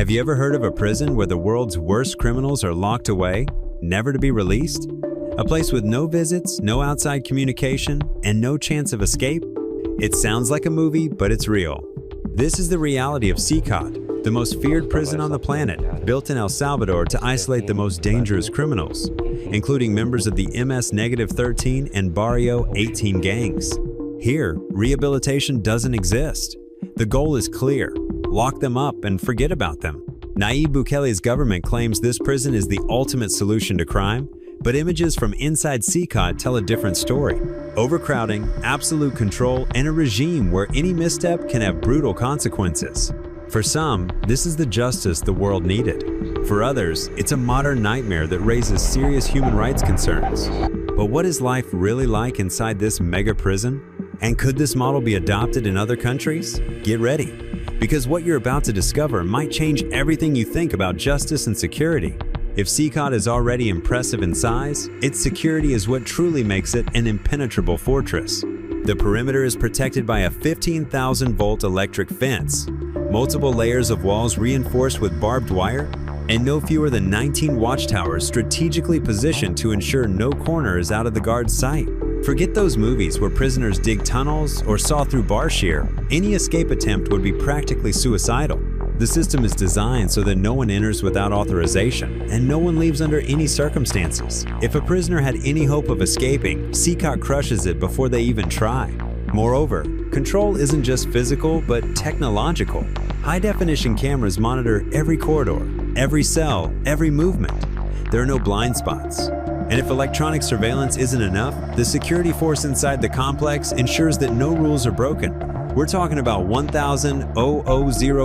Have you ever heard of a prison where the world's worst criminals are locked away, never to be released? A place with no visits, no outside communication, and no chance of escape? It sounds like a movie, but it's real. This is the reality of CECOT, the most feared prison on the planet, built in El Salvador to isolate the most dangerous criminals, including members of the MS-13 and Barrio 18 gangs. Here, rehabilitation doesn't exist. The goal is clear: lock them up and forget about them. Nayib Bukele's government claims this prison is the ultimate solution to crime, but images from inside CECOT tell a different story. Overcrowding, absolute control, and a regime where any misstep can have brutal consequences. For some, this is the justice the world needed. For others, it's a modern nightmare that raises serious human rights concerns. But what is life really like inside this mega prison? And could this model be adopted in other countries? Get ready, because what you're about to discover might change everything you think about justice and security. If CECOT is already impressive in size, its security is what truly makes it an impenetrable fortress. The perimeter is protected by a 15,000-volt electric fence, multiple layers of walls reinforced with barbed wire, and no fewer than 19 watchtowers strategically positioned to ensure no corner is out of the guard's sight. Forget those movies where prisoners dig tunnels or saw through bar shear. Any escape attempt would be practically suicidal. The system is designed so that no one enters without authorization, and no one leaves under any circumstances. If a prisoner had any hope of escaping, CECOT crushes it before they even try. Moreover, control isn't just physical, but technological. High-definition cameras monitor every corridor, every cell, every movement. There are no blind spots. And if electronic surveillance isn't enough, the security force inside the complex ensures that no rules are broken. We're talking about 1,000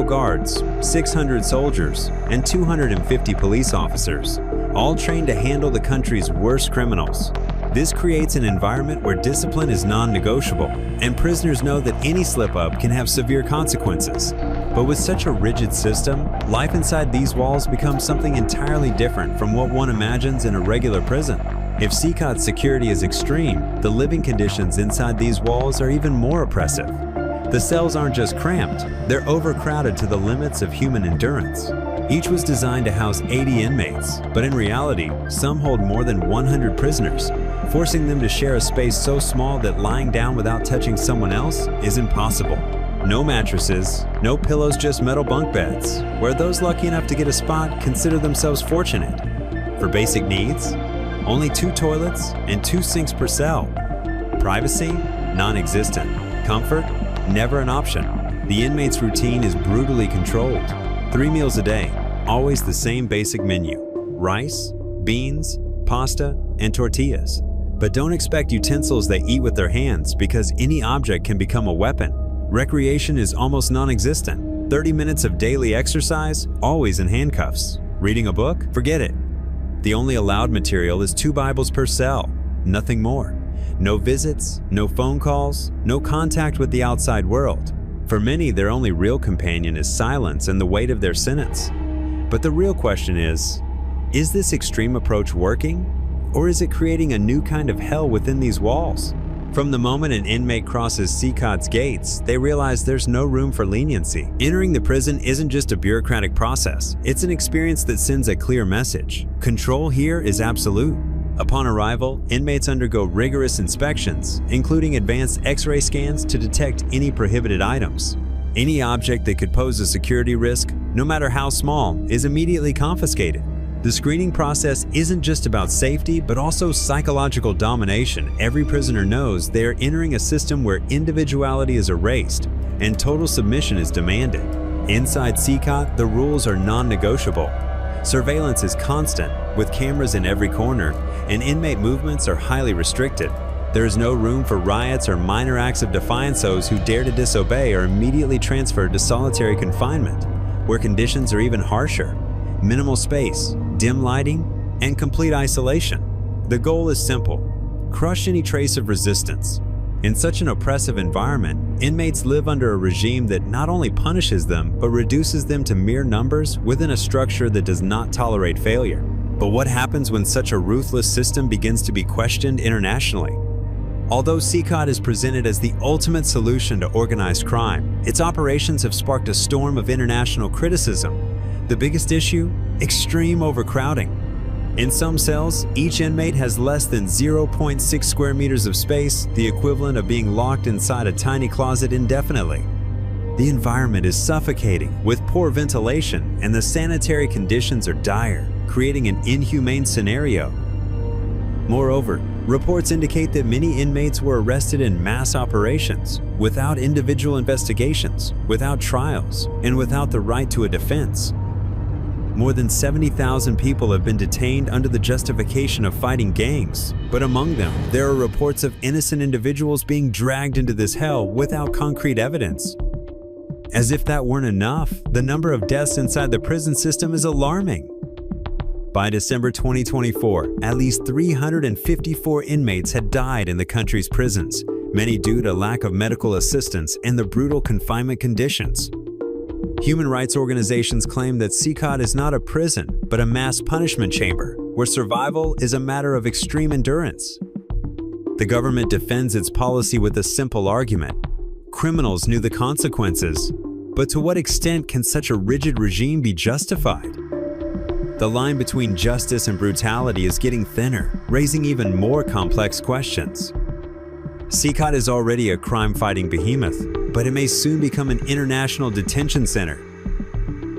guards, 600 soldiers, and 250 police officers, all trained to handle the country's worst criminals. This creates an environment where discipline is non-negotiable, and prisoners know that any slip-up can have severe consequences. But with such a rigid system, life inside these walls becomes something entirely different from what one imagines in a regular prison. If CECOT's security is extreme, the living conditions inside these walls are even more oppressive. The cells aren't just cramped, they're overcrowded to the limits of human endurance. Each was designed to house 80 inmates, but in reality, some hold more than 100 prisoners, forcing them to share a space so small that lying down without touching someone else is impossible. No mattresses, no pillows, just metal bunk beds, where those lucky enough to get a spot consider themselves fortunate. For basic needs, only 2 toilets and 2 sinks per cell. Privacy? Non-existent. Comfort? Never an option. The inmate's routine is brutally controlled. 3 meals a day, always the same basic menu: rice, beans, pasta, and tortillas. But don't expect utensils they eat with their hands, because any object can become a weapon. Recreation is almost non-existent. 30 minutes of daily exercise, always in handcuffs. Reading a book? Forget it. The only allowed material is 2 Bibles per cell, nothing more. No visits, no phone calls, no contact with the outside world. For many, their only real companion is silence and the weight of their sentence. But the real question is this extreme approach working? Or is it creating a new kind of hell within these walls? From the moment an inmate crosses CECOT's gates, they realize there's no room for leniency. Entering the prison isn't just a bureaucratic process, it's an experience that sends a clear message. Control here is absolute. Upon arrival, inmates undergo rigorous inspections, including advanced X-ray scans to detect any prohibited items. Any object that could pose a security risk, no matter how small, is immediately confiscated. The screening process isn't just about safety, but also psychological domination. Every prisoner knows they are entering a system where individuality is erased and total submission is demanded. Inside CECOT, the rules are non-negotiable. Surveillance is constant, with cameras in every corner, and inmate movements are highly restricted. There is no room for riots or minor acts of defiance. Those who dare to disobey are immediately transferred to solitary confinement, where conditions are even harsher. Minimal space, dim lighting, and complete isolation. The goal is simple: crush any trace of resistance. In such an oppressive environment, inmates live under a regime that not only punishes them, but reduces them to mere numbers within a structure that does not tolerate failure. But what happens when such a ruthless system begins to be questioned internationally? Although CECOT is presented as the ultimate solution to organized crime, its operations have sparked a storm of international criticism. The biggest issue? Extreme overcrowding. In some cells, each inmate has less than 0.6 square meters of space, the equivalent of being locked inside a tiny closet indefinitely. The environment is suffocating, with poor ventilation, and the sanitary conditions are dire, creating an inhumane scenario. Moreover, reports indicate that many inmates were arrested in mass operations, without individual investigations, without trials, and without the right to a defense. More than 70,000 people have been detained under the justification of fighting gangs, but among them, there are reports of innocent individuals being dragged into this hell without concrete evidence. As if that weren't enough, the number of deaths inside the prison system is alarming. By December 2024, at least 354 inmates had died in the country's prisons, many due to lack of medical assistance and the brutal confinement conditions. Human rights organizations claim that CECOT is not a prison, but a mass punishment chamber, where survival is a matter of extreme endurance. The government defends its policy with a simple argument: criminals knew the consequences. But to what extent can such a rigid regime be justified? The line between justice and brutality is getting thinner, raising even more complex questions. CECOT is already a crime-fighting behemoth, but it may soon become an international detention center.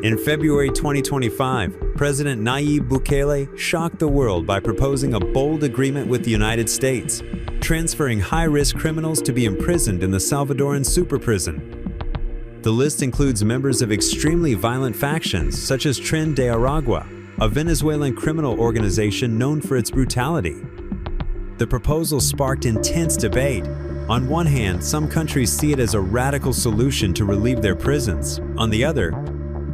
In February 2025, President Nayib Bukele shocked the world by proposing a bold agreement with the United States, transferring high-risk criminals to be imprisoned in the Salvadoran super prison. The list includes members of extremely violent factions such as Tren de Aragua, a Venezuelan criminal organization known for its brutality. The proposal sparked intense debate. On one hand, some countries see it as a radical solution to relieve their prisons. On the other,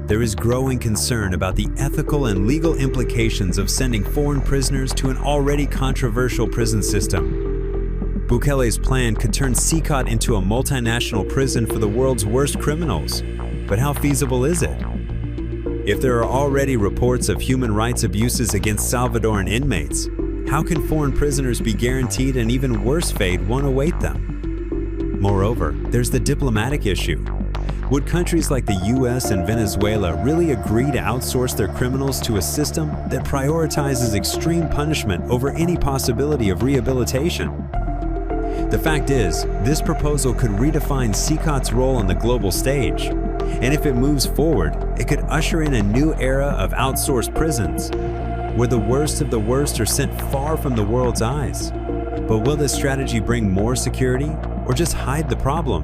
there is growing concern about the ethical and legal implications of sending foreign prisoners to an already controversial prison system. Bukele's plan could turn CECOT into a multinational prison for the world's worst criminals. But how feasible is it? If there are already reports of human rights abuses against Salvadoran inmates, how can foreign prisoners be guaranteed an even worse fate won't await them? Moreover, there's the diplomatic issue. Would countries like the US and Venezuela really agree to outsource their criminals to a system that prioritizes extreme punishment over any possibility of rehabilitation? The fact is, this proposal could redefine CECOT's role on the global stage. And if it moves forward, it could usher in a new era of outsourced prisons, where the worst of the worst are sent far from the world's eyes. But will this strategy bring more security, or just hide the problem?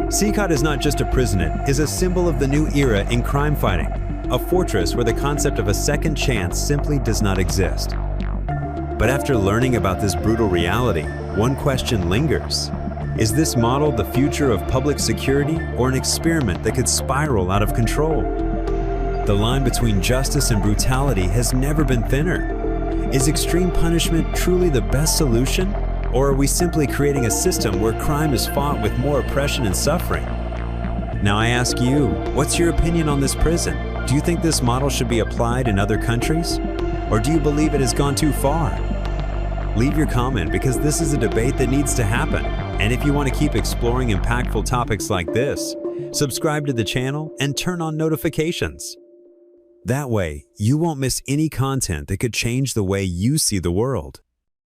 CECOT is not just a prison, it is a symbol of the new era in crime fighting, a fortress where the concept of a second chance simply does not exist. But after learning about this brutal reality, one question lingers. Is this model the future of public security, or an experiment that could spiral out of control? The line between justice and brutality has never been thinner. Is extreme punishment truly the best solution? Or are we simply creating a system where crime is fought with more oppression and suffering? Now I ask you, what's your opinion on this prison? Do you think this model should be applied in other countries? Or do you believe it has gone too far? Leave your comment, because this is a debate that needs to happen. And if you want to keep exploring impactful topics like this, subscribe to the channel and turn on notifications. That way, you won't miss any content that could change the way you see the world.